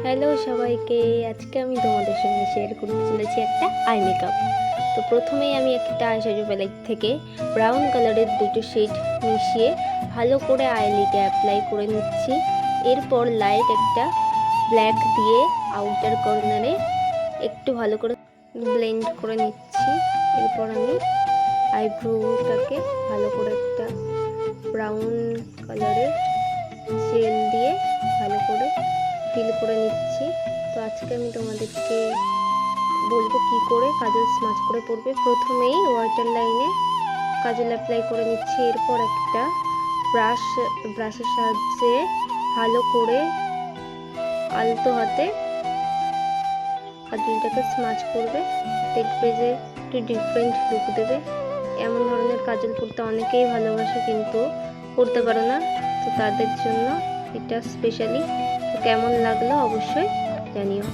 Hello সবাইকে, আজকে আমি তোমাদের সঙ্গে শেয়ার করতে চলেছি একটা আই মেকআপ। তো প্রথমেই আমি একটা আইশ্যাডো প্যালেট থেকে ব্রাউন কালারের দুটো শেড মিশিয়ে ভালো করে আইলিডে অ্যাপ্লাই করে নিচ্ছি। এরপর লাইট একটা ব্ল্যাক দিয়ে আউটার কর্নারে একটু ভালো করে ব্লেন্ড করে নিচ্ছি। এরপর আমি আইব্রোটাকে ভালো করে একটা ব্রাউন কালারের জেল দিয়ে ভালো করে ফিল করে নিচ্ছি। তো আজকে আমি তোমাদেরকে বলবো কি করে কাজল স্মাচ করে পড়বে। প্রথমেই ওয়াটার লাইনে কাজল অ্যাপ্লাই করে নিচ্ছি। এরপর একটা ব্রাশের সাহায্যে ভালো করে আলতো হাতে কাজলটাকে স্মাচ করবে। দেখবে যে একটু ডিফারেন্ট লুক দেবে। এমন ধরনের কাজল পরতে অনেকেই ভালোবাসে কিন্তু পরতে পারো না, তো তাদের জন্য এটা স্পেশালি। কেমন লাগলো অবশ্যই জানিও।